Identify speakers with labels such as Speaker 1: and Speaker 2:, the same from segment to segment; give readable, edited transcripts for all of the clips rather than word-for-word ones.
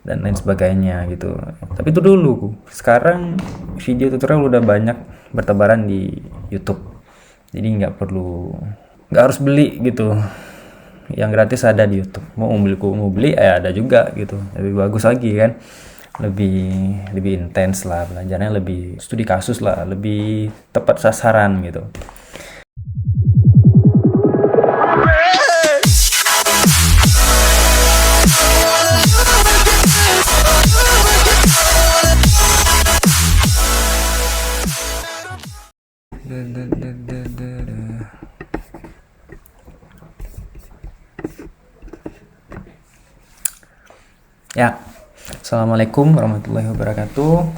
Speaker 1: dan lain sebagainya gitu. Tapi itu dulu. Sekarang video tutorial udah banyak bertebaran di YouTube. Jadi nggak harus beli gitu. Yang gratis ada di YouTube. Mau beli ada juga gitu. Lebih bagus lagi kan. Lebih intens lah belajarnya, lebih studi kasus lah, lebih tepat sasaran gitu. Ya, assalamualaikum warahmatullahi wabarakatuh.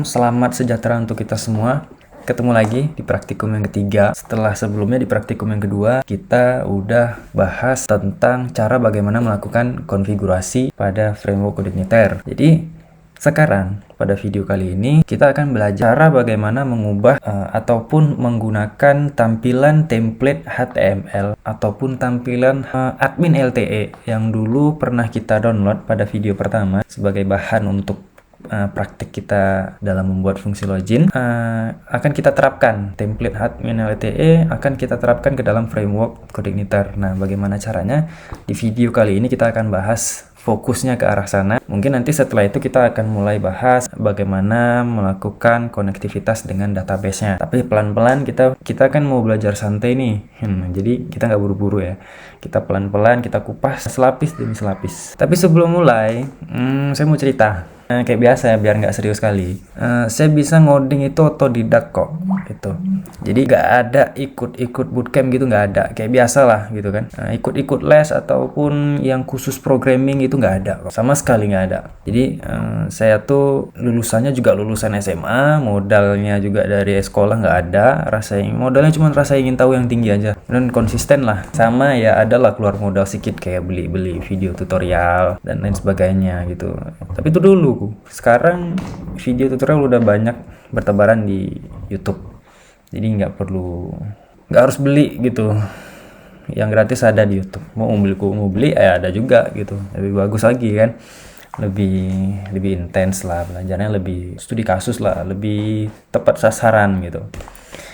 Speaker 1: Selamat sejahtera untuk kita semua. Ketemu lagi di praktikum yang ketiga. Setelah sebelumnya di praktikum yang kedua, kita udah bahas tentang cara bagaimana melakukan konfigurasi pada framework Codegniter. Jadi, sekarang pada video kali ini kita akan belajar cara bagaimana mengubah ataupun menggunakan tampilan template HTML ataupun tampilan admin LTE yang dulu pernah kita download pada video pertama sebagai bahan untuk praktik kita dalam membuat fungsi login. Akan kita terapkan template admin LTE, akan kita terapkan ke dalam framework Codegniter. Nah, bagaimana caranya? Di video kali ini kita akan bahas fokusnya ke arah sana. Mungkin nanti setelah itu kita akan mulai bahas bagaimana melakukan konektivitas dengan database-nya. Tapi pelan-pelan kita kan mau belajar santai nih. Jadi kita nggak buru-buru ya. Kita pelan-pelan, kita kupas selapis demi selapis. Tapi sebelum mulai, saya mau cerita. Kayak biasa ya, biar nggak serius sekali. Saya bisa ngoding itu otodidak kok, gitu. Jadi nggak ada ikut bootcamp gitu, nggak ada. Kayak biasa lah gitu kan. Ikut les ataupun yang khusus programming itu nggak ada kok. Sama sekali nggak ada. Jadi saya tuh lulusannya juga lulusan SMA, modalnya juga dari sekolah nggak ada. Modalnya cuma rasa ingin tahu yang tinggi aja. Dan konsisten lah. Sama ya adalah keluar modal sedikit kayak beli video tutorial dan lain sebagainya gitu. Tapi itu dulu. Sekarang video tutorial udah banyak bertebaran di YouTube. Jadi nggak harus beli gitu. Yang gratis ada di YouTube. Mau beli ada juga gitu. Lebih bagus lagi kan. Lebih intens lah belajarnya, lebih studi kasus lah, lebih tepat sasaran gitu.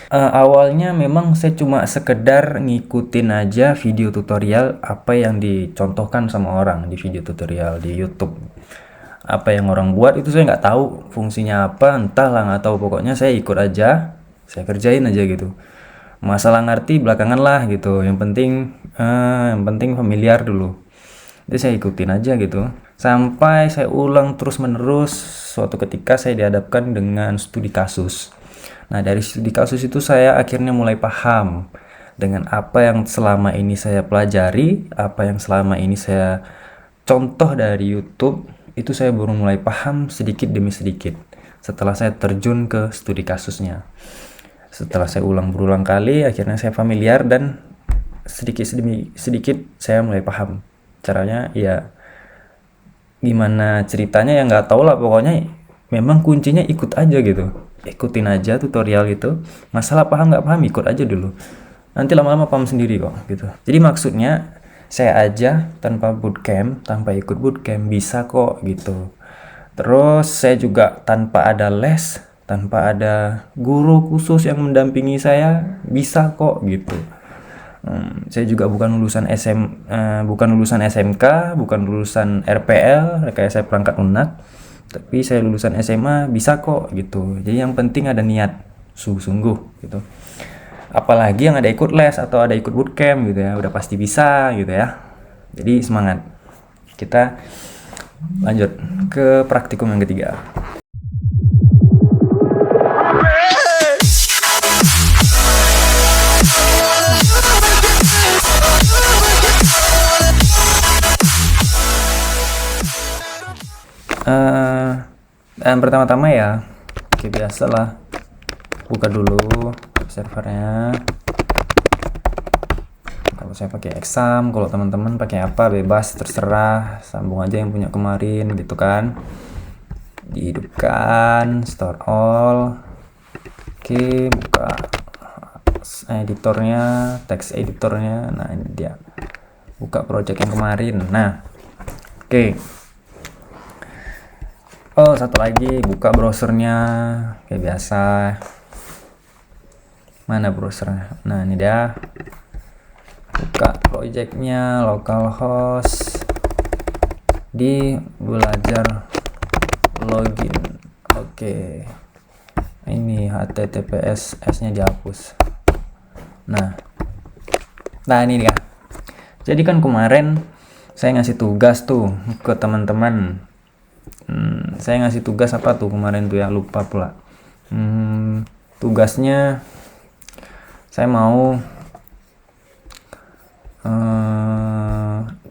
Speaker 1: Awalnya memang saya cuma sekedar ngikutin aja video tutorial apa yang dicontohkan sama orang di video tutorial di YouTube. Apa yang orang buat itu saya nggak tahu fungsinya apa, entahlah, nggak tahu, pokoknya saya ikut aja, saya kerjain aja gitu. Masalah ngerti belakangan lah gitu, yang penting familiar dulu. Jadi saya ikutin aja gitu sampai saya ulang terus menerus. Suatu ketika saya dihadapkan dengan studi kasus. Nah, dari studi kasus itu saya akhirnya mulai paham dengan apa yang selama ini saya pelajari, apa yang selama ini saya contoh dari YouTube. Itu saya baru mulai paham sedikit demi sedikit setelah saya terjun ke studi kasusnya. Setelah saya berulang kali, akhirnya saya familiar dan sedikit demi sedikit saya mulai paham caranya. Ya gimana ceritanya ya nggak tahu lah, pokoknya memang kuncinya ikut aja gitu, ikutin aja tutorial itu. Masalah paham nggak paham, ikut aja dulu, nanti lama-lama paham sendiri kok gitu. Jadi maksudnya saya aja tanpa ikut bootcamp bisa kok gitu. Terus saya juga tanpa ada les, tanpa ada guru khusus yang mendampingi saya bisa kok gitu. Saya juga bukan lulusan SMK, bukan lulusan RPL, rekayasa perangkat lunak, tapi saya lulusan SMA, bisa kok gitu. Jadi yang penting ada niat sungguh-sungguh gitu. Apalagi yang ada ikut les atau ada ikut bootcamp gitu ya, udah pasti bisa gitu ya. Jadi semangat. Kita lanjut ke praktikum yang ketiga. Dan pertama-tama ya, kayak biasa lah, buka dulu servernya. Kalau saya pakai exam, kalau teman-teman pakai apa bebas, terserah, sambung aja yang punya kemarin gitu kan. Dihidupkan, store all. Oke, buka editornya, text editornya. Nah, ini dia. Buka project yang kemarin. Nah, oke, Oke. Oh, satu lagi, buka browsernya kayak biasa. Mana browsernya? Nah, ini dia. Buka projectnya, localhost di belajar login. Oke. Ini HTTPS S-nya dihapus. Nah ini dia. Jadi kan kemarin saya ngasih tugas tuh ke teman-teman. Saya ngasih tugas apa tuh kemarin tuh ya, lupa pula. Tugasnya saya mau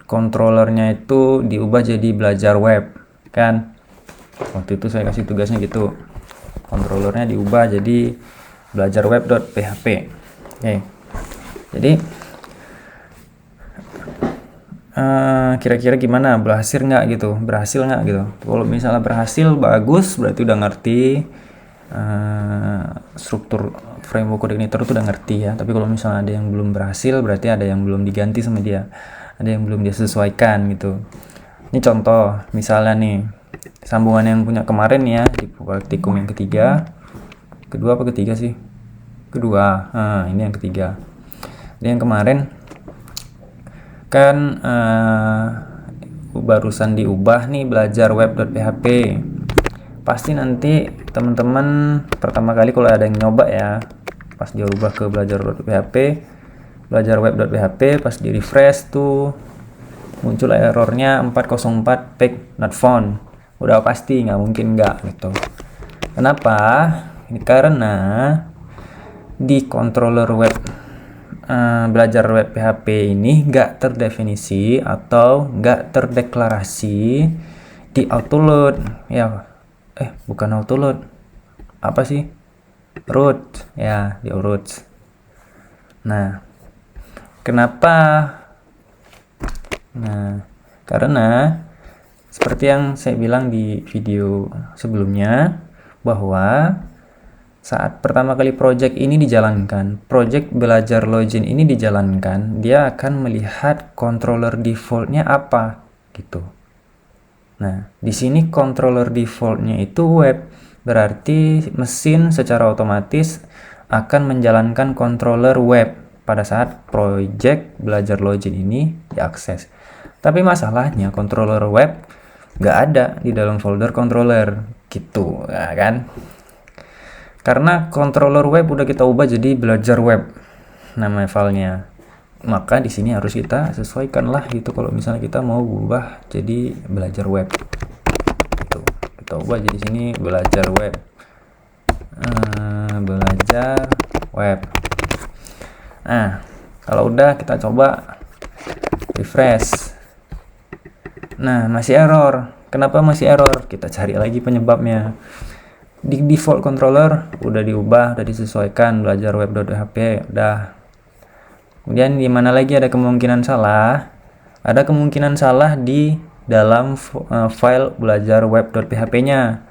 Speaker 1: controllernya itu diubah jadi belajar web kan. Waktu itu saya kasih tugasnya gitu, controllernya diubah jadi belajar web.php. Oke. Jadi kira-kira gimana, berhasil nggak gitu? Kalau misalnya berhasil, bagus, berarti udah ngerti struktur framework coordinator itu, udah ngerti ya. Tapi kalau misalnya ada yang belum berhasil, berarti ada yang belum diganti sama dia, ada yang belum dia sesuaikan gitu. Ini contoh misalnya nih, sambungan yang punya kemarin ya, di praktikum yang kedua sih? Kedua. Ini yang ketiga. Jadi yang kemarin kan barusan diubah nih, belajar web.php. Pasti nanti teman-teman pertama kali kalau ada yang nyoba ya, pas dia ubah ke belajar web.php, pas di refresh tuh muncul errornya 404 page not found. Udah pasti nggak mungkin nggak gitu. Kenapa? Ini karena di controller web belajar web PHP ini nggak terdefinisi atau nggak terdeklarasi di autoload ya. Bukan autoload, apa sih, root ya, di root. Nah, kenapa? Nah, karena seperti yang saya bilang di video sebelumnya, bahwa saat pertama kali project ini dijalankan, project belajar login ini dijalankan, dia akan melihat controller defaultnya apa gitu. Nah, di sini controller defaultnya itu web, berarti mesin secara otomatis akan menjalankan controller web pada saat project belajar login ini diakses. Tapi masalahnya controller web nggak ada di dalam folder controller gitu ya kan. Karena controller web udah kita ubah jadi belajar web nama filenya, maka di sini harus kita sesuaikan lah gitu. Kalau misalnya kita mau ubah jadi belajar web gitu, kita ubah jadi sini belajar web, belajar web. Nah, kalau udah kita coba refresh. Nah, masih error. Kenapa masih error? Kita cari lagi penyebabnya. Di default controller udah diubah, udah disesuaikan belajar web.php, udah. Kemudian di mana lagi ada kemungkinan salah? Ada kemungkinan salah di dalam file belajar web.php-nya.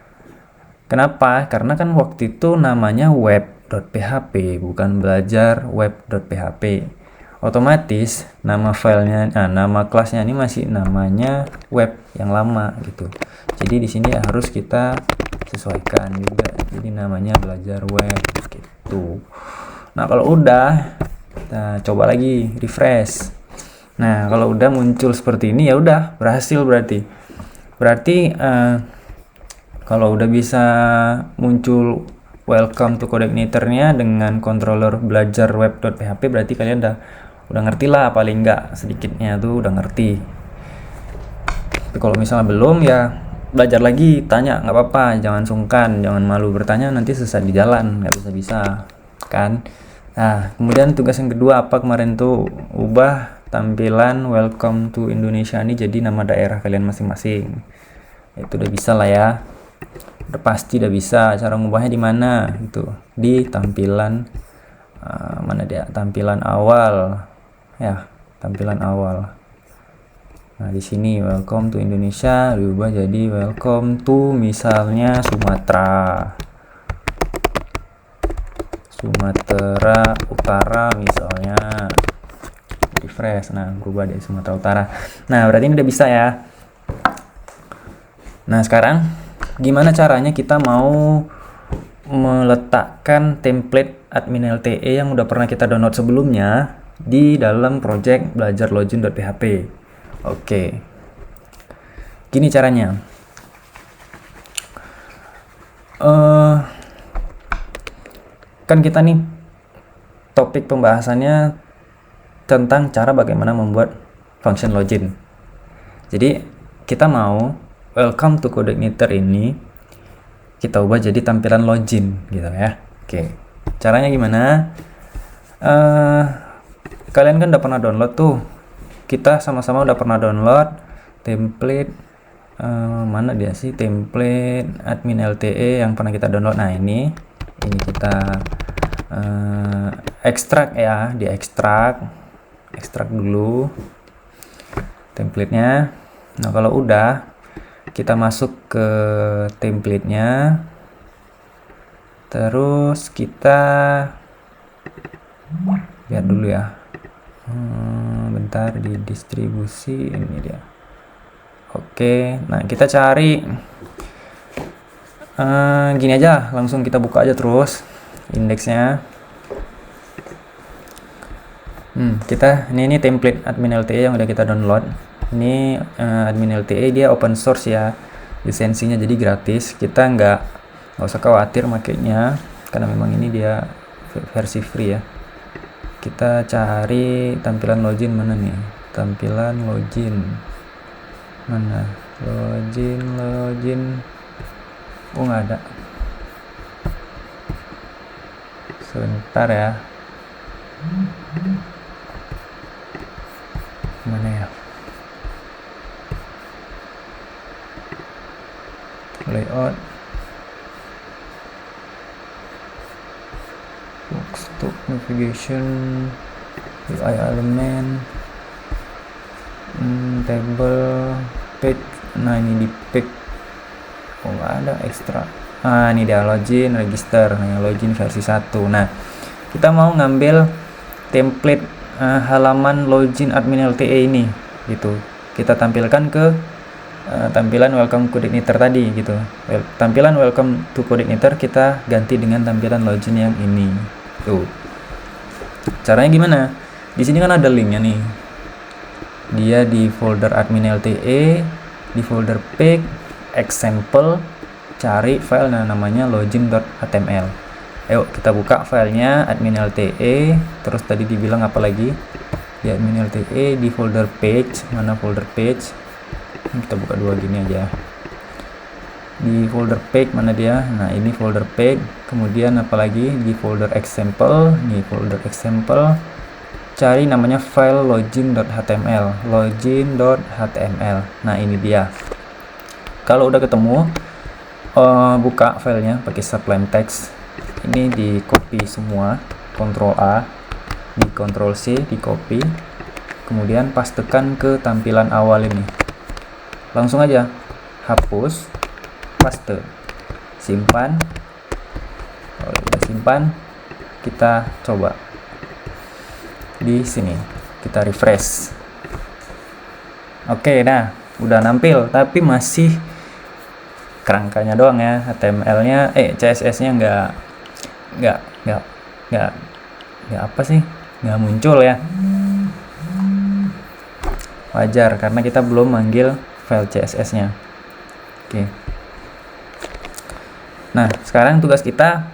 Speaker 1: Kenapa? Karena kan waktu itu namanya web.php, bukan belajar web.php. Otomatis nama filenya, nama kelasnya ini masih namanya web yang lama gitu. Jadi di sini harus kita sesuaikan juga. Jadi namanya belajar web gitu. Nah, kalau udah kita coba lagi refresh. Nah, kalau udah muncul seperti ini ya udah berhasil berarti. Kalau udah bisa muncul welcome to coordinator-nya dengan controller belajar web.php, berarti kalian udah ngerti lah, paling enggak sedikitnya tuh udah ngerti. Tapi kalau misalnya belum ya belajar lagi, tanya, nggak apa-apa, jangan sungkan, jangan malu bertanya, nanti sesat di jalan, nggak bisa kan. Nah, kemudian tugas yang kedua apa kemarin tuh, ubah tampilan welcome to Indonesia ini jadi nama daerah kalian masing-masing. Itu udah bisa lah ya, udah pasti udah bisa. Cara ngubahnya di mana gitu, di tampilan mana dia, tampilan awal ya, tampilan awal. Nah, di sini welcome to Indonesia diubah jadi welcome to misalnya Sumatera Utara misalnya. Refresh, nah berubah dari Sumatera Utara. Nah, berarti ini udah bisa ya. Nah, sekarang gimana caranya kita mau meletakkan template admin LTE yang udah pernah kita download sebelumnya di dalam project belajar login.php. Oke. Gini caranya. Kan kita nih topik pembahasannya tentang cara bagaimana membuat function login. Jadi kita mau welcome to Codeigniter ini kita ubah jadi tampilan login gitu ya. Oke, caranya gimana? Kalian kan udah pernah download tuh, kita sama-sama udah pernah download template mana dia sih, template admin LTE yang pernah kita download. Nah ini kita ekstrak ya, ekstrak dulu templatenya. Nah kalau udah, kita masuk ke templatenya, terus kita lihat dulu ya, bentar, di distribusi ini dia. Oke, nah kita cari gini aja, langsung kita buka aja terus indeksnya. Ini template admin LTE yang udah kita download. Ini admin LTE, dia open source ya, lisensinya jadi gratis. Kita nggak usah khawatir makainya karena memang ini dia versi free ya. Kita cari tampilan login mana nih, tampilan login mana, login oh nggak ada, sebentar ya, mana ya, layout, box to navigation, UI element, table, page. Nah ini di page oh nggak ada ekstra. Ini dia login register, login versi 1. Nah kita mau ngambil template halaman login admin LTE ini gitu, kita tampilkan ke tampilan welcome Codeigniter tadi gitu. Tampilan welcome to Codeigniter kita ganti dengan tampilan login yang ini tuh. Caranya gimana? Di sini kan ada linknya nih, dia di folder admin LTE, di folder page example, cari file namanya login.html. Ayo kita buka filenya admin LTE. Terus tadi dibilang apa lagi? Di admin LTE di folder page, mana folder page? Kita buka dua gini aja. Di folder page mana dia? Nah ini folder page. Kemudian apalagi di folder example. Nih folder example. Cari namanya file login.html. Login.html. Nah ini dia. Kalau udah ketemu, buka filenya pakai sublime text. Ini di copy semua, Ctrl A, di Ctrl C, di copy, kemudian pastekan ke tampilan awal ini. Langsung aja hapus, paste, simpan. Kalau udah simpan, kita coba di sini, kita refresh. Oke, nah udah nampil, tapi masih kerangkanya doang ya, HTML-nya, CSS-nya nggak apa sih, nggak muncul ya. Wajar karena kita belum manggil file CSS-nya. Oke. Nah sekarang tugas kita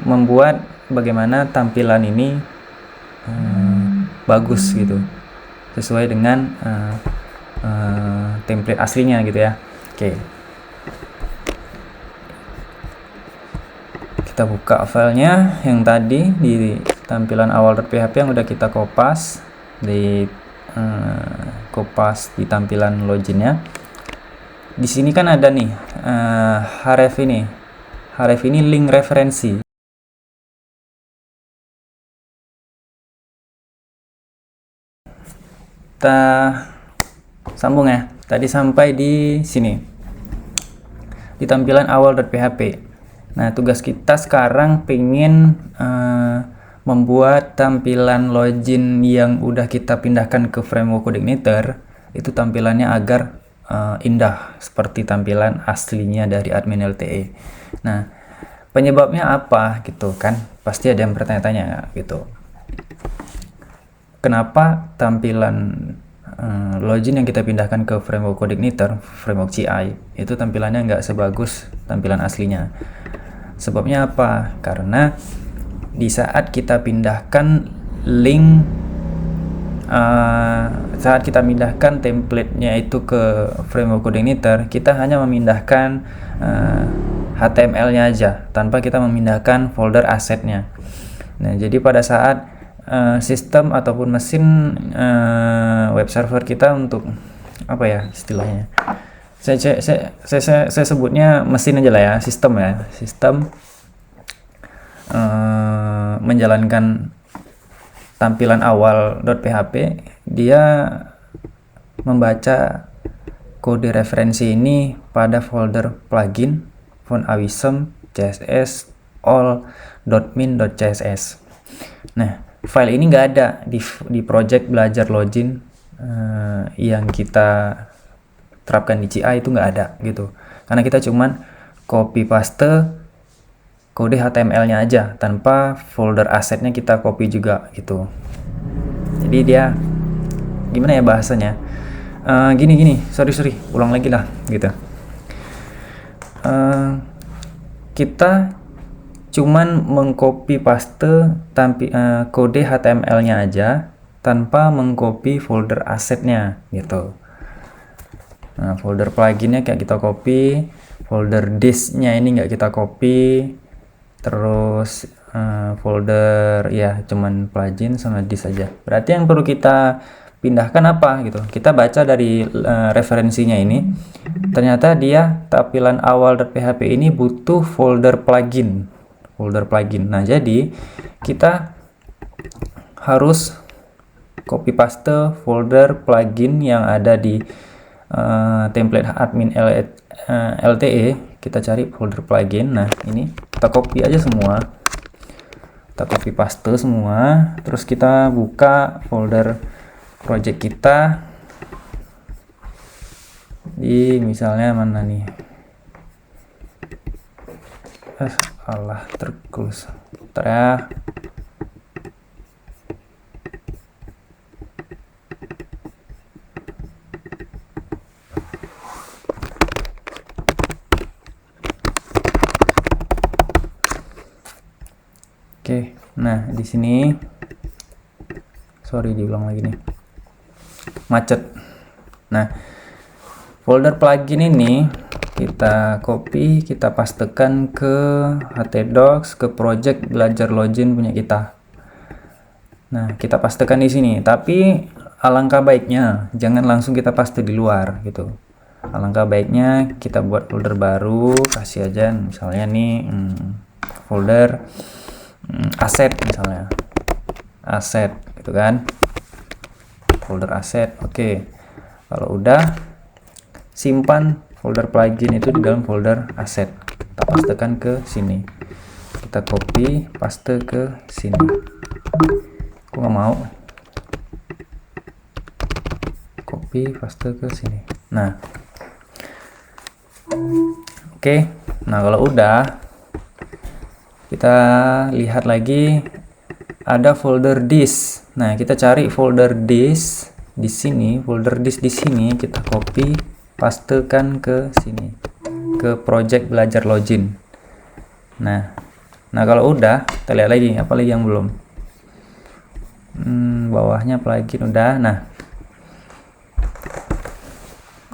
Speaker 1: membuat bagaimana tampilan ini bagus gitu, sesuai dengan template aslinya gitu ya. Oke, kita buka filenya yang tadi di tampilan awal.php yang udah kita kopas di tampilan loginnya. Di sini kan ada nih href ini link referensi. Kita sambung ya. Tadi sampai di sini, di tampilan awal.php. Nah tugas kita sekarang pengen membuat tampilan login yang udah kita pindahkan ke framework Codeigniter itu tampilannya agar indah seperti tampilan aslinya dari admin LTE. Nah, penyebabnya apa gitu kan? Pasti ada yang bertanya-tanya gitu. Kenapa tampilan login yang kita pindahkan ke framework CodeIgniter, framework CI, itu tampilannya nggak sebagus tampilan aslinya? Sebabnya apa? Karena di saat kita pindahkan link, saat kita pindahkan template-nya itu ke framework CodeIgniter, kita hanya memindahkan HTML-nya aja tanpa kita memindahkan folder asetnya. Nah, jadi pada saat sistem ataupun mesin web server kita untuk apa ya istilahnya? Saya sebutnya mesin aja lah ya, sistem menjalankan tampilan awal .php, dia membaca kode referensi ini pada folder plugin font awism css all.min.css. Nah, file ini nggak ada di project belajar login yang kita terapkan di CI, itu nggak ada gitu, karena kita cuman copy paste kode HTML-nya aja tanpa folder asetnya kita copy juga gitu. Jadi dia gimana ya bahasanya, gini sorry ulang lagi lah gitu. Kita cuman mengcopy paste kode HTML-nya aja tanpa mengcopy folder asetnya gitu. Nah, folder pluginnya kayak kita copy, folder disk-nya ini nggak kita copy, terus folder ya cuman plugin sama disk saja. Berarti yang perlu kita pindahkan apa gitu? Kita baca dari referensinya ini, ternyata dia tampilan awal.php ini butuh folder plugin. Nah, jadi kita harus copy paste folder plugin yang ada di template admin LTE. Kita cari folder plugin. Nah, ini kita copy aja semua, kita copy paste semua, terus kita buka folder project kita di misalnya mana nih, Allah terkulus ya. Oke, nah di sini, sorry diulang lagi nih, macet. Nah, folder plugin ini kita copy, kita pastekan ke htdocs, ke project belajar login punya kita. Nah, kita pastekan di sini, tapi alangkah baiknya jangan langsung kita paste di luar gitu. Alangkah baiknya kita buat folder baru, kasih aja misalnya nih folder aset, misalnya aset gitu kan, folder aset. Oke, kalau udah, simpan folder plugin itu di dalam folder aset, kita pastekan ke sini, kita copy paste ke sini. Aku nggak mau copy paste ke sini. Nah, oke. Nah, kalau udah, kita lihat lagi ada folder disk. Nah, kita cari folder disk di sini, folder disk di sini kita copy pastekan ke sini, ke project belajar login. Nah kalau udah, kita lihat lagi apa lagi yang belum. Bawahnya plugin udah. Nah,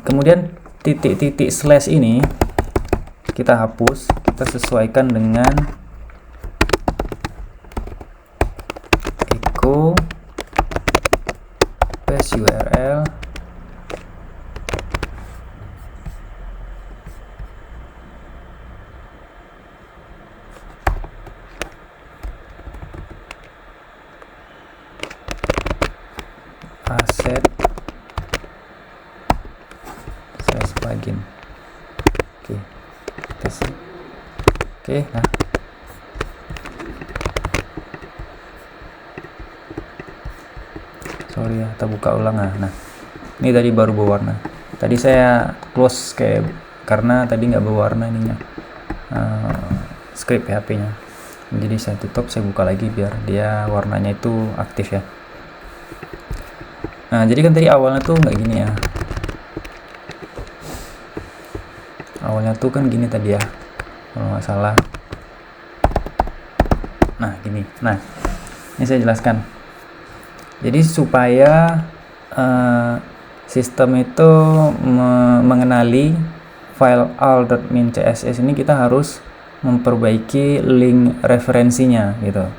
Speaker 1: kemudian titik-titik slash ini kita hapus, kita sesuaikan dengan echo paste URL aset slash plugin. Oke, tes. Oke, nah sorry ya, kita buka ulang. Nah, Ini tadi baru berwarna. Tadi saya close kayak karena tadi nggak berwarna ininya, script PHP-nya. Jadi saya tutup, saya buka lagi biar dia warnanya itu aktif ya. Nah, jadi kan tadi awalnya tuh nggak gini ya. Awalnya tuh kan gini tadi ya, kalau nggak salah. Nah, gini. Nah, ini saya jelaskan. Jadi supaya sistem itu mengenali file all.min css ini, kita harus memperbaiki link referensinya gitu.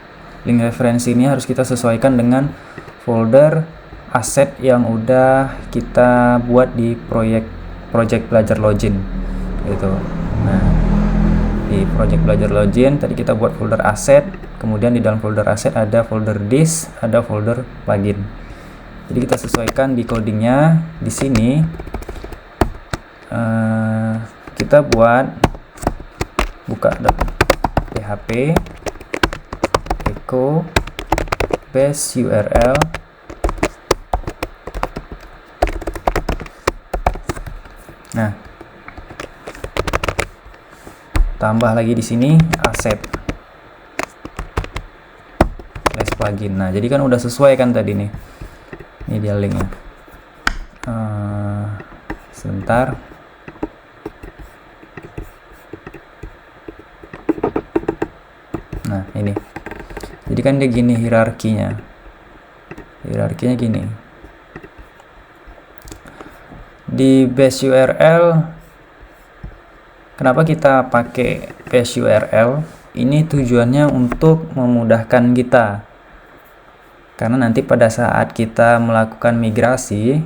Speaker 1: Link referensi ini harus kita sesuaikan dengan folder aset yang udah kita buat di project belajar login gitu. Nah, di project belajar login tadi kita buat folder aset, kemudian di dalam folder aset ada folder disk, ada folder plugin. Jadi kita sesuaikan di codingnya. Di sini kita buat buka php echo base URL nah, tambah lagi di sini aset plugin. Nah, jadi kan udah sesuai kan tadi nih. Ini dia linknya. Sebentar. Nah, ini. Jadi kan dia gini hierarkinya. Hierarkinya gini. Di base URL, kenapa kita pakai base URL? Ini tujuannya untuk memudahkan kita. Karena nanti pada saat kita melakukan migrasi,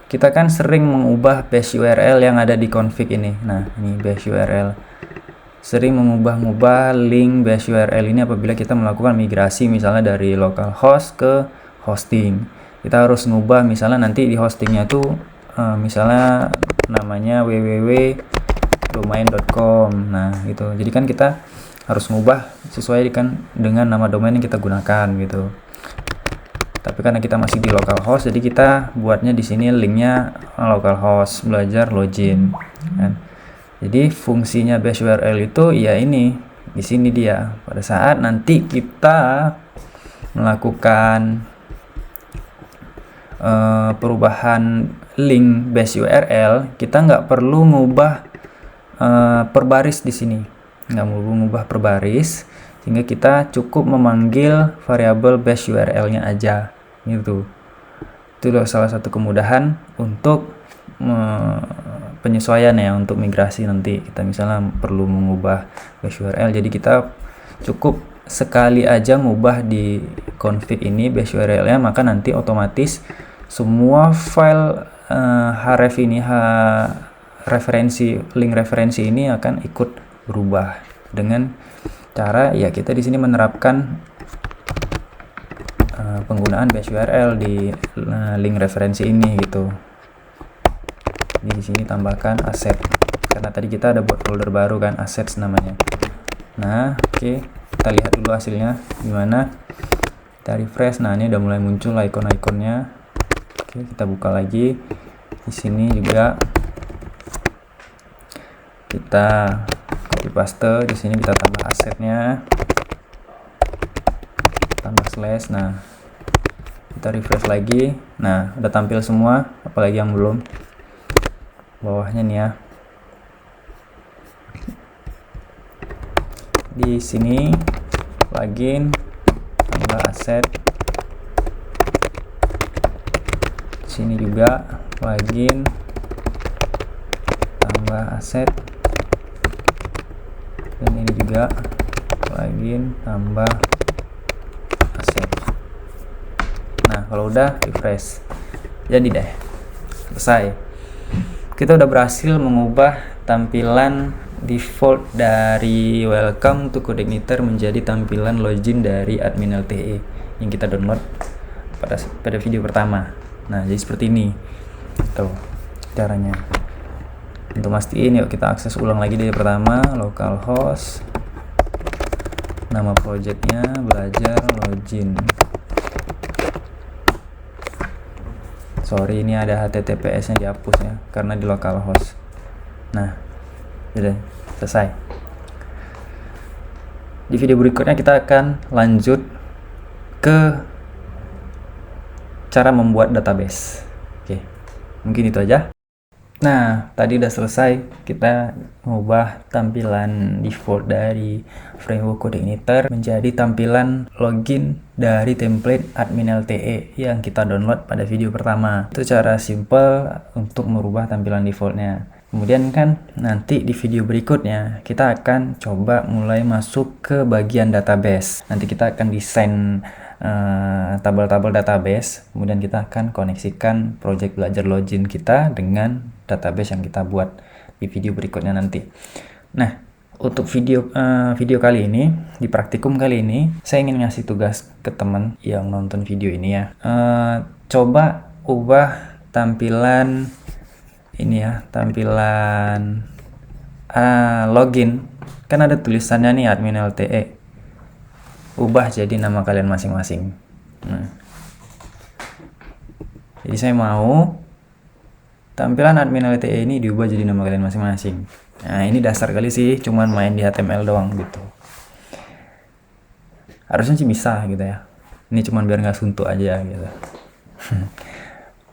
Speaker 1: kita kan sering mengubah base URL yang ada di config ini. Nah, ini base URL. Sering mengubah-ubah link base URL ini apabila kita melakukan migrasi misalnya dari localhost ke hosting. Kita harus mengubah misalnya nanti di hostingnya tuh misalnya namanya www.domain.com. Nah, gitu. Jadi kan kita harus mengubah sesuai dengan nama domain yang kita gunakan gitu. Tapi karena kita masih di localhost, jadi kita buatnya di sini linknya localhost belajar login. Kan? Jadi fungsinya base URL itu ya ini di sini dia. Pada saat nanti kita melakukan perubahan link base URL, kita nggak perlu ngubah per baris di sini, nggak perlu ngubah per baris, sehingga kita cukup memanggil variabel base URL-nya aja gitu. Itu salah satu kemudahan untuk penyesuaian ya, untuk migrasi nanti kita misalnya perlu mengubah base URL, jadi kita cukup sekali aja ngubah di config ini base URL-nya, maka nanti otomatis semua file href ini, referensi link referensi ini akan ikut berubah dengan cara ya kita di sini menerapkan penggunaan base URL di link referensi ini gitu. Jadi di sini tambahkan aset karena tadi kita ada buat folder baru kan, assets namanya. Nah, oke, kita lihat dulu hasilnya gimana. Kita refresh. Nah, ini udah mulai muncul icon-iconnya. Oke, kita buka lagi. Di sini juga kita copy paste, di sini kita tambah asetnya, tambah slash. Nah, kita refresh lagi. Nah, udah tampil semua, apalagi yang belum. Bawahnya nih ya. Di sini plugin, tambah aset. Sini juga plugin, tambah aset, dan ini juga plugin, tambah aset. Nah, kalau udah refresh, jadi deh selesai. Kita udah berhasil mengubah tampilan default dari welcome to Codeigniter menjadi tampilan login dari admin LTE yang kita download pada video pertama. Nah, jadi seperti ini tuh caranya. Untuk mastiin, yuk kita akses ulang lagi dari pertama, localhost, nama projectnya belajar login. sorry ini ada HTTPS nya dihapus ya karena di localhost. Nah udah selesai. Di video berikutnya kita akan lanjut ke cara membuat database. Oke, mungkin itu aja. Nah, tadi udah selesai, kita mengubah tampilan default dari framework Codeigniter menjadi tampilan login dari template admin LTE yang kita download pada video pertama. Itu cara simple untuk merubah tampilan defaultnya. Kemudian kan nanti di video berikutnya kita akan coba mulai masuk ke bagian database. Nanti kita akan desain tabel-tabel database, kemudian kita akan koneksikan project belajar login kita dengan database yang kita buat di video berikutnya nanti. Nah, untuk video kali ini, di praktikum kali ini, saya ingin ngasih tugas ke teman yang nonton video ini ya. Coba ubah tampilan ini ya, tampilan login. Kan ada tulisannya nih admin LTE. Ubah jadi nama kalian masing-masing. Nah, jadi saya mau tampilan admin LTE ini diubah jadi nama kalian masing-masing. Nah, ini dasar kali sih, cuman main di HTML doang gitu. Harusnya sih bisa gitu ya. Ini cuman biar nggak suntuk aja gitu.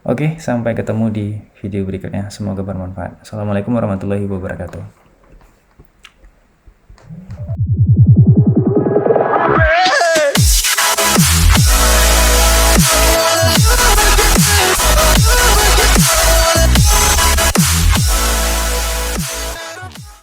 Speaker 1: Oke, sampai ketemu di video berikutnya. Semoga bermanfaat. Assalamualaikum warahmatullahi wabarakatuh.